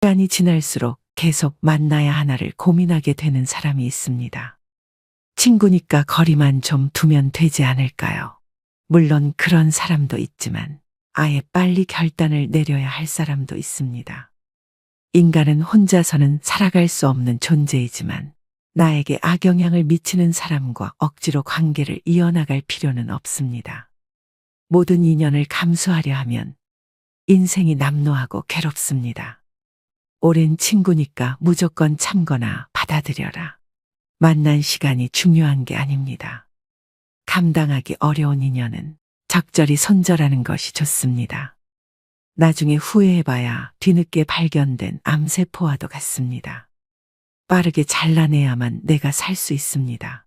시간이 지날수록 계속 만나야 하나를 고민하게 되는 사람이 있습니다. 친구니까 거리만 좀 두면 되지 않을까요? 물론 그런 사람도 있지만 아예 빨리 결단을 내려야 할 사람도 있습니다. 인간은 혼자서는 살아갈 수 없는 존재이지만 나에게 악영향을 미치는 사람과 억지로 관계를 이어나갈 필요는 없습니다. 모든 인연을 감수하려 하면 인생이 남루하고 괴롭습니다. 오랜 친구니까 무조건 참거나 받아들여라. 만난 시간이 중요한 게 아닙니다. 감당하기 어려운 인연은 적절히 손절하는 것이 좋습니다. 나중에 후회해봐야 뒤늦게 발견된 암세포와도 같습니다. 빠르게 잘라내야만 내가 살 수 있습니다.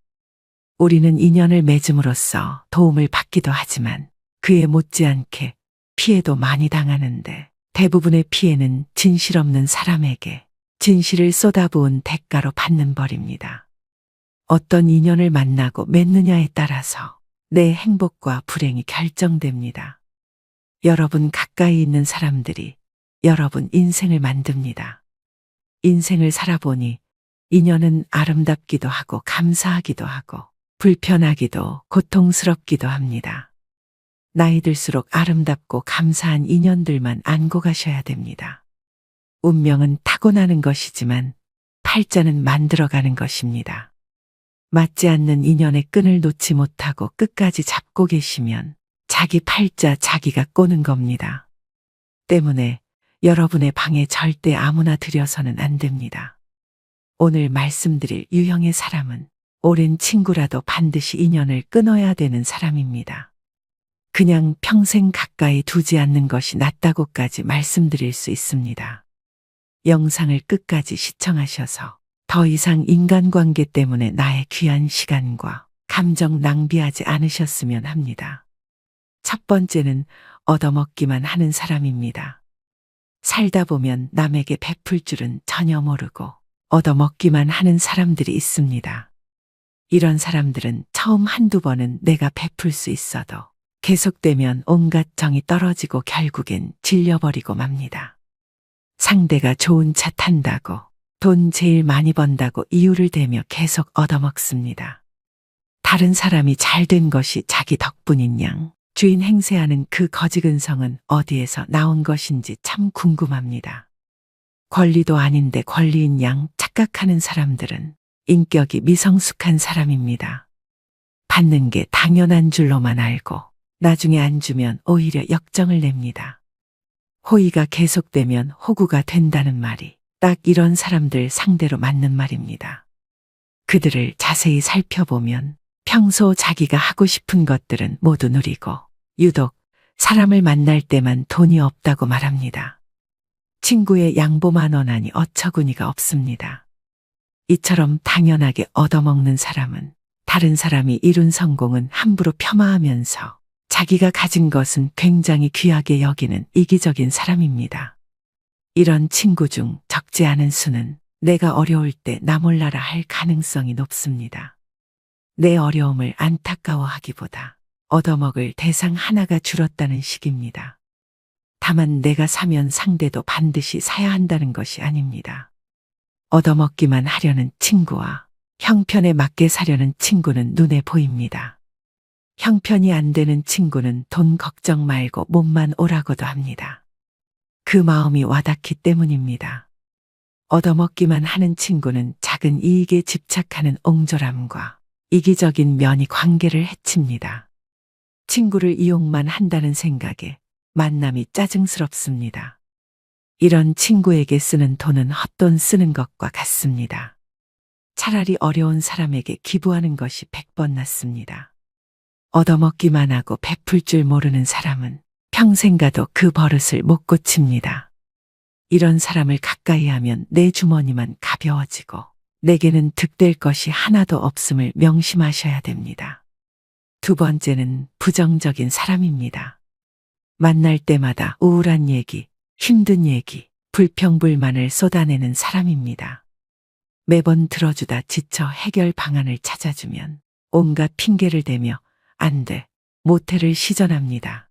우리는 인연을 맺음으로써 도움을 받기도 하지만 그에 못지않게 피해도 많이 당하는데 대부분의 피해는 진실 없는 사람에게 진실을 쏟아부은 대가로 받는 벌입니다. 어떤 인연을 만나고 맺느냐에 따라서 내 행복과 불행이 결정됩니다. 여러분 가까이 있는 사람들이 여러분 인생을 만듭니다. 인생을 살아보니 인연은 아름답기도 하고 감사하기도 하고 불편하기도 고통스럽기도 합니다. 나이 들수록 아름답고 감사한 인연들만 안고 가셔야 됩니다. 운명은 타고나는 것이지만 팔자는 만들어가는 것입니다. 맞지 않는 인연의 끈을 놓지 못하고 끝까지 잡고 계시면 자기 팔자 자기가 꼬는 겁니다. 때문에 여러분의 방에 절대 아무나 들여서는 안 됩니다. 오늘 말씀드릴 유형의 사람은 오랜 친구라도 반드시 인연을 끊어야 되는 사람입니다. 그냥 평생 가까이 두지 않는 것이 낫다고까지 말씀드릴 수 있습니다. 영상을 끝까지 시청하셔서 더 이상 인간관계 때문에 나의 귀한 시간과 감정 낭비하지 않으셨으면 합니다. 첫 번째는 얻어먹기만 하는 사람입니다. 살다 보면 남에게 베풀 줄은 전혀 모르고 얻어먹기만 하는 사람들이 있습니다. 이런 사람들은 처음 한두 번은 내가 베풀 수 있어도 계속되면 온갖 정이 떨어지고 결국엔 질려버리고 맙니다. 상대가 좋은 차 탄다고 돈 제일 많이 번다고 이유를 대며 계속 얻어먹습니다. 다른 사람이 잘된 것이 자기 덕분인 양 주인 행세하는 그 거지근성은 어디에서 나온 것인지 참 궁금합니다. 권리도 아닌데 권리인 양 착각하는 사람들은 인격이 미성숙한 사람입니다. 받는 게 당연한 줄로만 알고 나중에 안 주면 오히려 역정을 냅니다. 호의가 계속되면 호구가 된다는 말이 딱 이런 사람들 상대로 맞는 말입니다. 그들을 자세히 살펴보면 평소 자기가 하고 싶은 것들은 모두 누리고 유독 사람을 만날 때만 돈이 없다고 말합니다. 친구의 양보만 원하니 어처구니가 없습니다. 이처럼 당연하게 얻어먹는 사람은 다른 사람이 이룬 성공은 함부로 폄하하면서 자기가 가진 것은 굉장히 귀하게 여기는 이기적인 사람입니다. 이런 친구 중 적지 않은 수는 내가 어려울 때 나 몰라라 할 가능성이 높습니다. 내 어려움을 안타까워하기보다 얻어먹을 대상 하나가 줄었다는 식입니다. 다만 내가 사면 상대도 반드시 사야 한다는 것이 아닙니다. 얻어먹기만 하려는 친구와 형편에 맞게 사려는 친구는 눈에 보입니다. 형편이 안 되는 친구는 돈 걱정 말고 몸만 오라고도 합니다. 그 마음이 와닿기 때문입니다. 얻어먹기만 하는 친구는 작은 이익에 집착하는 옹졸함과 이기적인 면이 관계를 해칩니다. 친구를 이용만 한다는 생각에 만남이 짜증스럽습니다. 이런 친구에게 쓰는 돈은 헛돈 쓰는 것과 같습니다. 차라리 어려운 사람에게 기부하는 것이 100번 낫습니다. 얻어먹기만 하고 베풀 줄 모르는 사람은 평생 가도 그 버릇을 못 고칩니다. 이런 사람을 가까이 하면 내 주머니만 가벼워지고 내게는 득될 것이 하나도 없음을 명심하셔야 됩니다. 두 번째는 부정적인 사람입니다. 만날 때마다 우울한 얘기, 힘든 얘기, 불평불만을 쏟아내는 사람입니다. 매번 들어주다 지쳐 해결 방안을 찾아주면 온갖 핑계를 대며 안 돼, 못해를 시전합니다.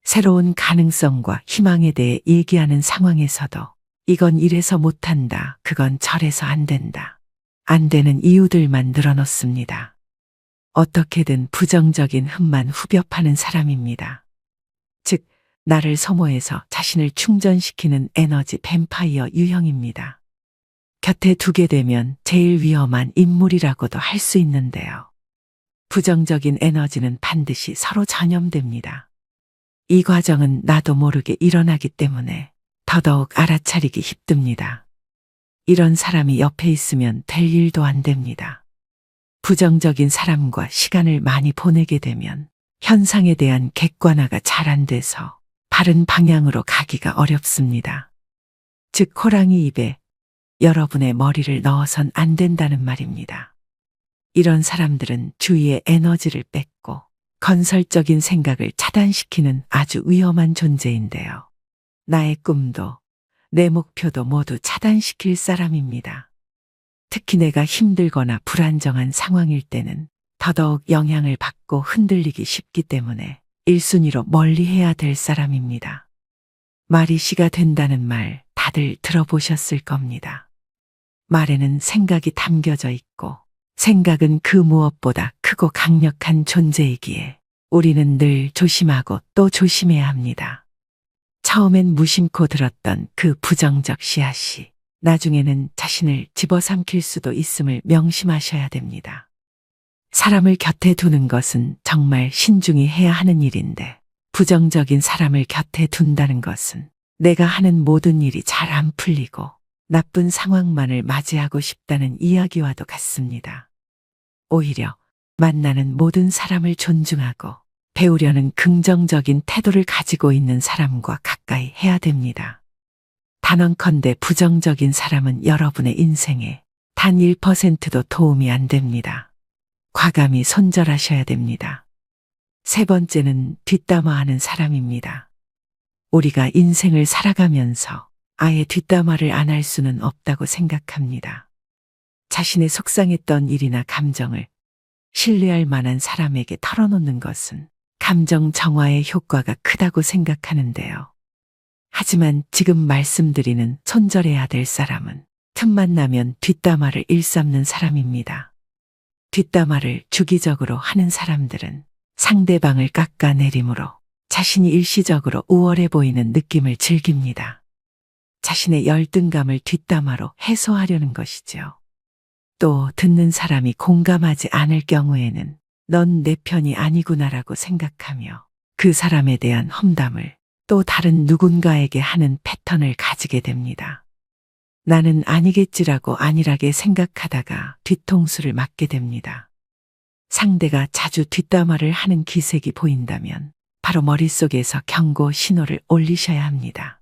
새로운 가능성과 희망에 대해 얘기하는 상황에서도 이건 이래서 못한다. 그건 저래서 안 된다. 안 되는 이유들만 늘어놓습니다. 어떻게든 부정적인 흠만 후벼 파는 사람입니다. 즉, 나를 소모해서 자신을 충전시키는 에너지 뱀파이어 유형입니다. 곁에 두게 되면 제일 위험한 인물이라고도 할 수 있는데요. 부정적인 에너지는 반드시 서로 전염됩니다. 이 과정은 나도 모르게 일어나기 때문에 더더욱 알아차리기 힘듭니다. 이런 사람이 옆에 있으면 될 일도 안 됩니다. 부정적인 사람과 시간을 많이 보내게 되면 현상에 대한 객관화가 잘 안 돼서 바른 방향으로 가기가 어렵습니다. 즉, 호랑이 입에 여러분의 머리를 넣어선 안 된다는 말입니다. 이런 사람들은 주위의 에너지를 뺏고 건설적인 생각을 차단시키는 아주 위험한 존재인데요. 나의 꿈도 내 목표도 모두 차단시킬 사람입니다. 특히 내가 힘들거나 불안정한 상황일 때는 더더욱 영향을 받고 흔들리기 쉽기 때문에 1순위로 멀리해야 될 사람입니다. 말이 씨가 된다는 말 다들 들어보셨을 겁니다. 말에는 생각이 담겨져 있고 생각은 그 무엇보다 크고 강력한 존재이기에 우리는 늘 조심하고 또 조심해야 합니다. 처음엔 무심코 들었던 그 부정적 씨앗이 나중에는 자신을 집어삼킬 수도 있음을 명심하셔야 됩니다. 사람을 곁에 두는 것은 정말 신중히 해야 하는 일인데 부정적인 사람을 곁에 둔다는 것은 내가 하는 모든 일이 잘 안 풀리고 나쁜 상황만을 맞이하고 싶다는 이야기와도 같습니다. 오히려 만나는 모든 사람을 존중하고 배우려는 긍정적인 태도를 가지고 있는 사람과 가까이 해야 됩니다. 단언컨대 부정적인 사람은 여러분의 인생에 단 1%도 도움이 안 됩니다. 과감히 손절하셔야 됩니다. 세 번째는 뒷담화하는 사람입니다. 우리가 인생을 살아가면서 아예 뒷담화를 안 할 수는 없다고 생각합니다. 자신의 속상했던 일이나 감정을 신뢰할 만한 사람에게 털어놓는 것은 감정 정화의 효과가 크다고 생각하는데요. 하지만 지금 말씀드리는 손절해야 될 사람은 틈만 나면 뒷담화를 일삼는 사람입니다. 뒷담화를 주기적으로 하는 사람들은 상대방을 깎아내림으로 자신이 일시적으로 우월해 보이는 느낌을 즐깁니다. 자신의 열등감을 뒷담화로 해소하려는 것이죠. 또 듣는 사람이 공감하지 않을 경우에는 넌 내 편이 아니구나라고 생각하며 그 사람에 대한 험담을 또 다른 누군가에게 하는 패턴을 가지게 됩니다. 나는 아니겠지라고 안일하게 생각하다가 뒤통수를 맞게 됩니다. 상대가 자주 뒷담화를 하는 기색이 보인다면 바로 머릿속에서 경고 신호를 올리셔야 합니다.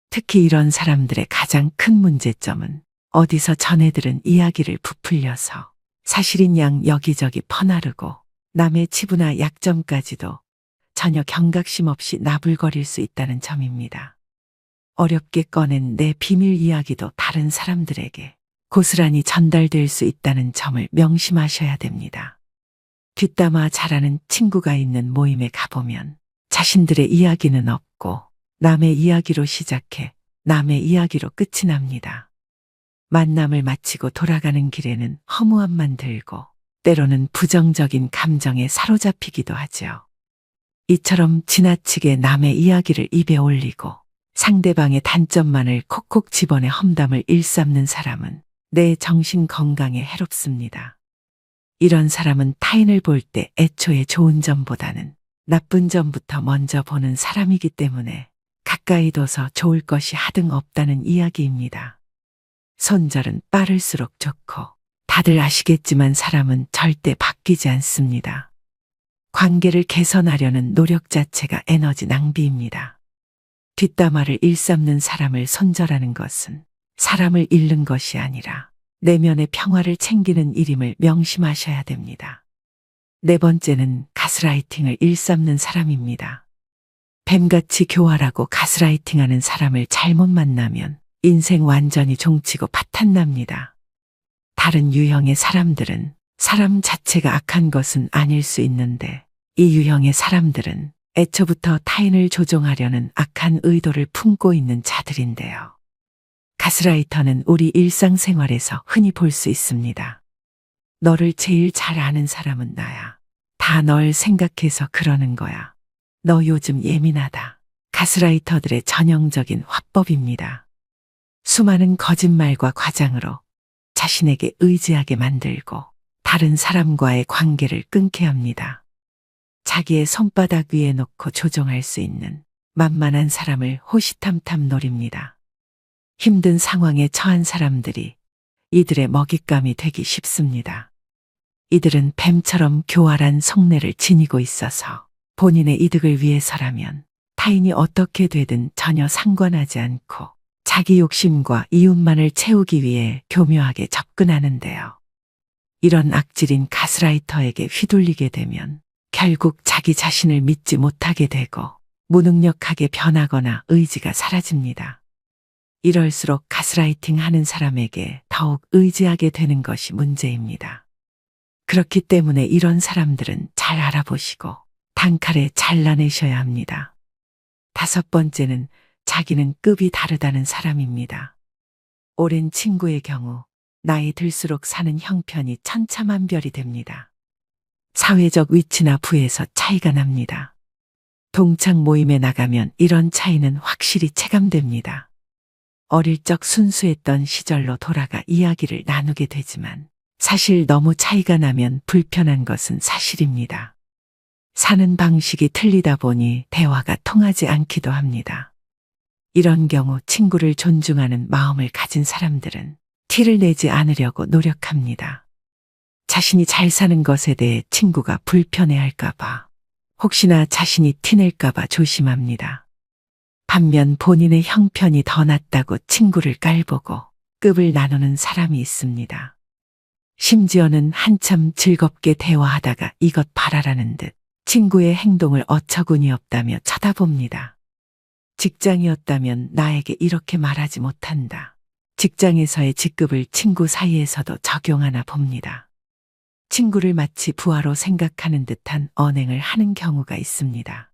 특히 이런 사람들의 가장 큰 문제점은 어디서 전해들은 이야기를 부풀려서 사실인 양 여기저기 퍼나르고 남의 치부나 약점까지도 전혀 경각심 없이 나불거릴 수 있다는 점입니다. 어렵게 꺼낸 내 비밀 이야기도 다른 사람들에게 고스란히 전달될 수 있다는 점을 명심하셔야 됩니다. 뒷담화 잘하는 친구가 있는 모임에 가보면 자신들의 이야기는 없고 남의 이야기로 시작해 남의 이야기로 끝이 납니다. 만남을 마치고 돌아가는 길에는 허무함만 들고 때로는 부정적인 감정에 사로잡히기도 하죠. 이처럼 지나치게 남의 이야기를 입에 올리고 상대방의 단점만을 콕콕 집어내 험담을 일삼는 사람은 내 정신 건강에 해롭습니다. 이런 사람은 타인을 볼 때 애초에 좋은 점보다는 나쁜 점부터 먼저 보는 사람이기 때문에 가까이 둬서 좋을 것이 하등 없다는 이야기입니다. 손절은 빠를수록 좋고 다들 아시겠지만 사람은 절대 바뀌지 않습니다. 관계를 개선하려는 노력 자체가 에너지 낭비입니다. 뒷담화를 일삼는 사람을 손절하는 것은 사람을 잃는 것이 아니라 내면의 평화를 챙기는 일임을 명심하셔야 됩니다. 네 번째는 가스라이팅을 일삼는 사람입니다. 뱀같이 교활하고 가스라이팅하는 사람을 잘못 만나면 인생 완전히 종치고 파탄납니다. 다른 유형의 사람들은 사람 자체가 악한 것은 아닐 수 있는데 이 유형의 사람들은 애초부터 타인을 조종하려는 악한 의도를 품고 있는 자들인데요. 가스라이터는 우리 일상생활에서 흔히 볼 수 있습니다. 너를 제일 잘 아는 사람은 나야. 다 널 생각해서 그러는 거야. 너 요즘 예민하다. 가스라이터들의 전형적인 화법입니다. 수많은 거짓말과 과장으로 자신에게 의지하게 만들고 다른 사람과의 관계를 끊게 합니다. 자기의 손바닥 위에 놓고 조종할 수 있는 만만한 사람을 호시탐탐 노립니다. 힘든 상황에 처한 사람들이 이들의 먹잇감이 되기 쉽습니다. 이들은 뱀처럼 교활한 속내를 지니고 있어서 본인의 이득을 위해서라면 타인이 어떻게 되든 전혀 상관하지 않고 자기 욕심과 이웃만을 채우기 위해 교묘하게 접근하는데요. 이런 악질인 가스라이터에게 휘둘리게 되면 결국 자기 자신을 믿지 못하게 되고 무능력하게 변하거나 의지가 사라집니다. 이럴수록 가스라이팅 하는 사람에게 더욱 의지하게 되는 것이 문제입니다. 그렇기 때문에 이런 사람들은 잘 알아보시고 단칼에 잘라내셔야 합니다. 5번째는 자기는 급이 다르다는 사람입니다. 오랜 친구의 경우 나이 들수록 사는 형편이 천차만별이 됩니다. 사회적 위치나 부에서 차이가 납니다. 동창 모임에 나가면 이런 차이는 확실히 체감됩니다. 어릴 적 순수했던 시절로 돌아가 이야기를 나누게 되지만 사실 너무 차이가 나면 불편한 것은 사실입니다. 사는 방식이 틀리다 보니 대화가 통하지 않기도 합니다. 이런 경우 친구를 존중하는 마음을 가진 사람들은 티를 내지 않으려고 노력합니다. 자신이 잘 사는 것에 대해 친구가 불편해할까봐, 혹시나 자신이 티낼까봐 조심합니다. 반면 본인의 형편이 더 낫다고 친구를 깔보고 급을 나누는 사람이 있습니다. 심지어는 한참 즐겁게 대화하다가 이것 봐라라는 듯 친구의 행동을 어처구니 없다며 쳐다봅니다. 직장이었다면 나에게 이렇게 말하지 못한다. 직장에서의 직급을 친구 사이에서도 적용하나 봅니다. 친구를 마치 부하로 생각하는 듯한 언행을 하는 경우가 있습니다.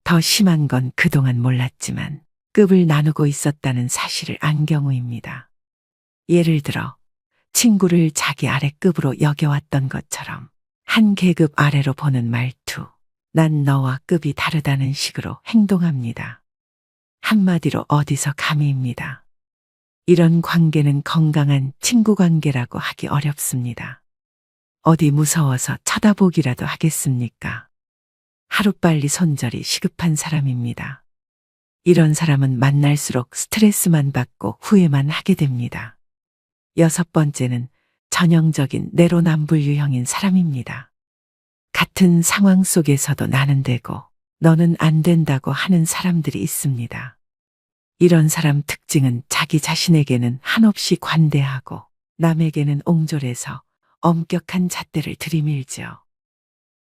더 심한 건 그동안 몰랐지만 급을 나누고 있었다는 사실을 안 경우입니다. 예를 들어 친구를 자기 아래급으로 여겨왔던 것처럼 한 계급 아래로 보는 말투, 난 너와 급이 다르다는 식으로 행동합니다. 한마디로 어디서 감히입니다. 이런 관계는 건강한 친구 관계라고 하기 어렵습니다. 어디 무서워서 쳐다보기라도 하겠습니까? 하루빨리 손절이 시급한 사람입니다. 이런 사람은 만날수록 스트레스만 받고 후회만 하게 됩니다. 6번째는 전형적인 내로남불 유형인 사람입니다. 같은 상황 속에서도 나는 되고 너는 안 된다고 하는 사람들이 있습니다. 이런 사람 특징은 자기 자신에게는 한없이 관대하고 남에게는 옹졸해서 엄격한 잣대를 들이밀죠.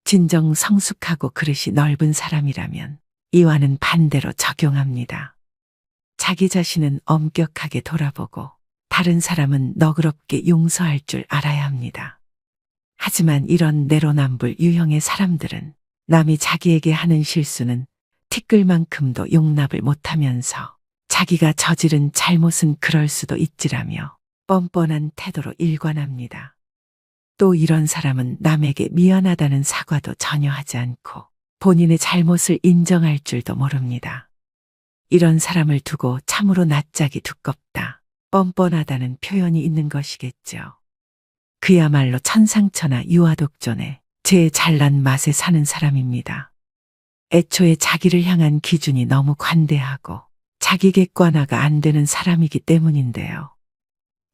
진정 성숙하고 그릇이 넓은 사람이라면 이와는 반대로 적용합니다. 자기 자신은 엄격하게 돌아보고 다른 사람은 너그럽게 용서할 줄 알아야 합니다. 하지만 이런 내로남불 유형의 사람들은 남이 자기에게 하는 실수는 티끌만큼도 용납을 못하면서 자기가 저지른 잘못은 그럴 수도 있지라며 뻔뻔한 태도로 일관합니다. 또 이런 사람은 남에게 미안하다는 사과도 전혀 하지 않고 본인의 잘못을 인정할 줄도 모릅니다. 이런 사람을 두고 참으로 낯짝이 두껍다, 뻔뻔하다는 표현이 있는 것이겠죠. 그야말로 천상천하 유아독존의 제 잘난 맛에 사는 사람입니다. 애초에 자기를 향한 기준이 너무 관대하고 자기 객관화가 안 되는 사람이기 때문인데요.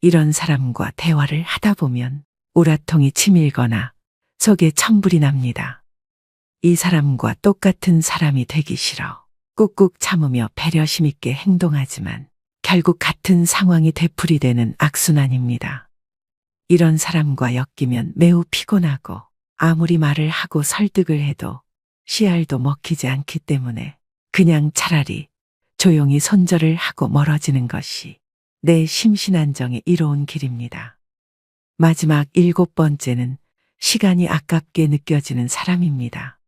이런 사람과 대화를 하다 보면 우라통이 치밀거나 속에 천불이 납니다. 이 사람과 똑같은 사람이 되기 싫어 꾹꾹 참으며 배려심 있게 행동하지만 결국 같은 상황이 되풀이되는 악순환입니다. 이런 사람과 엮이면 매우 피곤하고 아무리 말을 하고 설득을 해도 씨알도 먹히지 않기 때문에 그냥 차라리 조용히 손절을 하고 멀어지는 것이 내 심신안정에 이로운 길입니다. 마지막 7번째는 시간이 아깝게 느껴지는 사람입니다.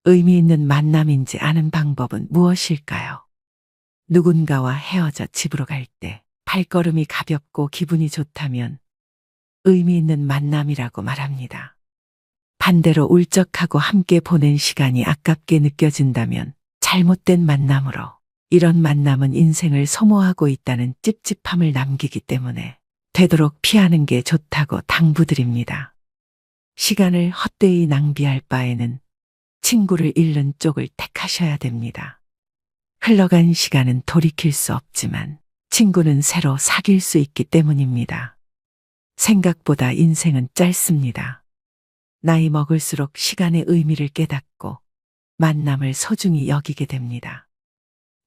의미 있는 만남인지 아는 방법은 무엇일까요? 누군가와 헤어져 집으로 갈 때 발걸음이 가볍고 기분이 좋다면 의미 있는 만남이라고 말합니다. 반대로 울적하고 함께 보낸 시간이 아깝게 느껴진다면 잘못된 만남으로, 이런 만남은 인생을 소모하고 있다는 찝찝함을 남기기 때문에 되도록 피하는 게 좋다고 당부드립니다. 시간을 헛되이 낭비할 바에는 친구를 잃는 쪽을 택하셔야 됩니다. 흘러간 시간은 돌이킬 수 없지만 친구는 새로 사귈 수 있기 때문입니다. 생각보다 인생은 짧습니다. 나이 먹을수록 시간의 의미를 깨닫고 만남을 소중히 여기게 됩니다.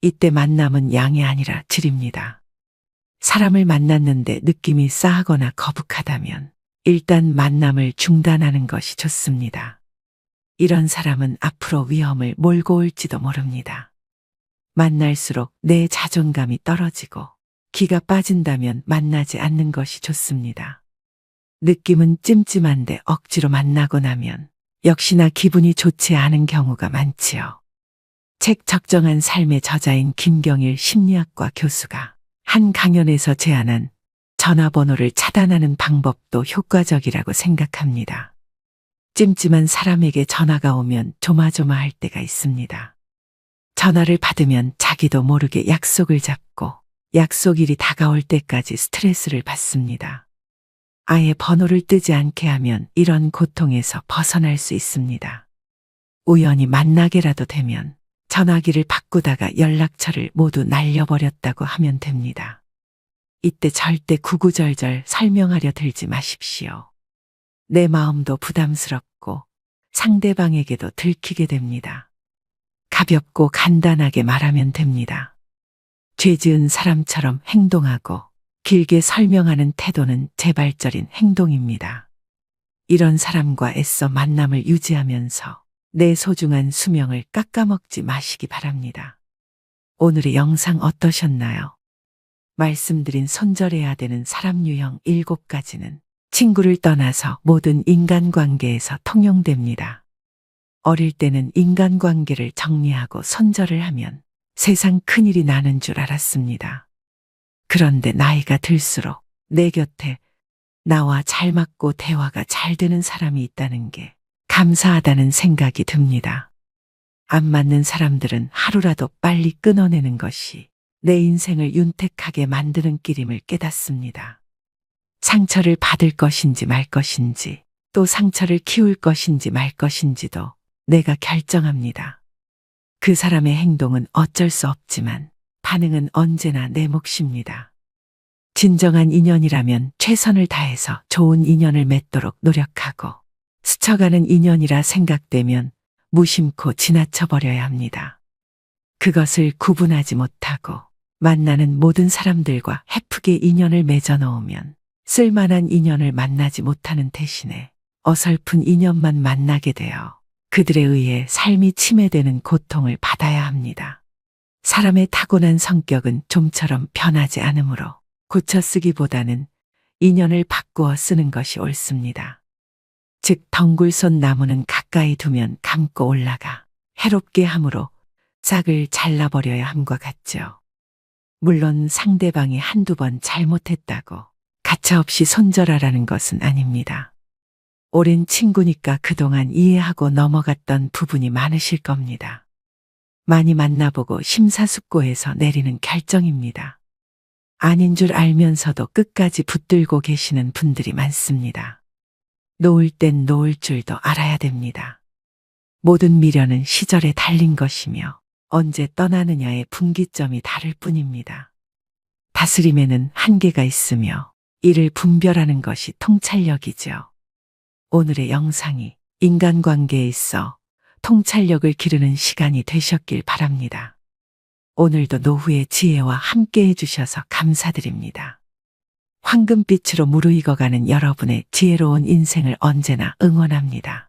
이때 만남은 양이 아니라 질입니다. 사람을 만났는데 느낌이 싸하거나 거북하다면 일단 만남을 중단하는 것이 좋습니다. 이런 사람은 앞으로 위험을 몰고 올지도 모릅니다. 만날수록 내 자존감이 떨어지고 기가 빠진다면 만나지 않는 것이 좋습니다. 느낌은 찜찜한데 억지로 만나고 나면 역시나 기분이 좋지 않은 경우가 많지요. 책 적정한 삶의 저자인 김경일 심리학과 교수가 한 강연에서 제안한 전화번호를 차단하는 방법도 효과적이라고 생각합니다. 찜찜한 사람에게 전화가 오면 조마조마할 때가 있습니다. 전화를 받으면 자기도 모르게 약속을 잡고 약속일이 다가올 때까지 스트레스를 받습니다. 아예 번호를 뜨지 않게 하면 이런 고통에서 벗어날 수 있습니다. 우연히 만나게라도 되면 전화기를 바꾸다가 연락처를 모두 날려버렸다고 하면 됩니다. 이때 절대 구구절절 설명하려 들지 마십시오. 내 마음도 부담스럽고 상대방에게도 들키게 됩니다. 가볍고 간단하게 말하면 됩니다. 죄 지은 사람처럼 행동하고 길게 설명하는 태도는 재발절인 행동입니다. 이런 사람과 애써 만남을 유지하면서 내 소중한 수명을 깎아먹지 마시기 바랍니다. 오늘의 영상 어떠셨나요? 말씀드린 손절해야 되는 사람 유형 7가지는 친구를 떠나서 모든 인간관계에서 통용됩니다. 어릴 때는 인간관계를 정리하고 손절을 하면 세상 큰일이 나는 줄 알았습니다. 그런데 나이가 들수록 내 곁에 나와 잘 맞고 대화가 잘 되는 사람이 있다는 게 감사하다는 생각이 듭니다. 안 맞는 사람들은 하루라도 빨리 끊어내는 것이 내 인생을 윤택하게 만드는 길임을 깨닫습니다. 상처를 받을 것인지 말 것인지, 또 상처를 키울 것인지 말 것인지도 내가 결정합니다. 그 사람의 행동은 어쩔 수 없지만 반응은 언제나 내 몫입니다. 진정한 인연이라면 최선을 다해서 좋은 인연을 맺도록 노력하고, 스쳐가는 인연이라 생각되면 무심코 지나쳐버려야 합니다. 그것을 구분하지 못하고 만나는 모든 사람들과 헤프게 인연을 맺어 놓으면 쓸만한 인연을 만나지 못하는 대신에 어설픈 인연만 만나게 되어 그들에 의해 삶이 침해되는 고통을 받아야 합니다. 사람의 타고난 성격은 좀처럼 변하지 않으므로 고쳐 쓰기보다는 인연을 바꾸어 쓰는 것이 옳습니다. 즉 덩굴손 나무는 가까이 두면 감고 올라가 해롭게 함으로 싹을 잘라버려야 함과 같죠. 물론 상대방이 한두 번 잘못했다고 가차없이 손절하라는 것은 아닙니다. 오랜 친구니까 그동안 이해하고 넘어갔던 부분이 많으실 겁니다. 많이 만나보고 심사숙고해서 내리는 결정입니다. 아닌 줄 알면서도 끝까지 붙들고 계시는 분들이 많습니다. 놓을 땐 놓을 줄도 알아야 됩니다. 모든 미련은 시절에 달린 것이며 언제 떠나느냐의 분기점이 다를 뿐입니다. 다스림에는 한계가 있으며 이를 분별하는 것이 통찰력이죠. 오늘의 영상이 인간관계에 있어 통찰력을 기르는 시간이 되셨길 바랍니다. 오늘도 노후의 지혜와 함께 해주셔서 감사드립니다. 황금빛으로 무르익어가는 여러분의 지혜로운 인생을 언제나 응원합니다.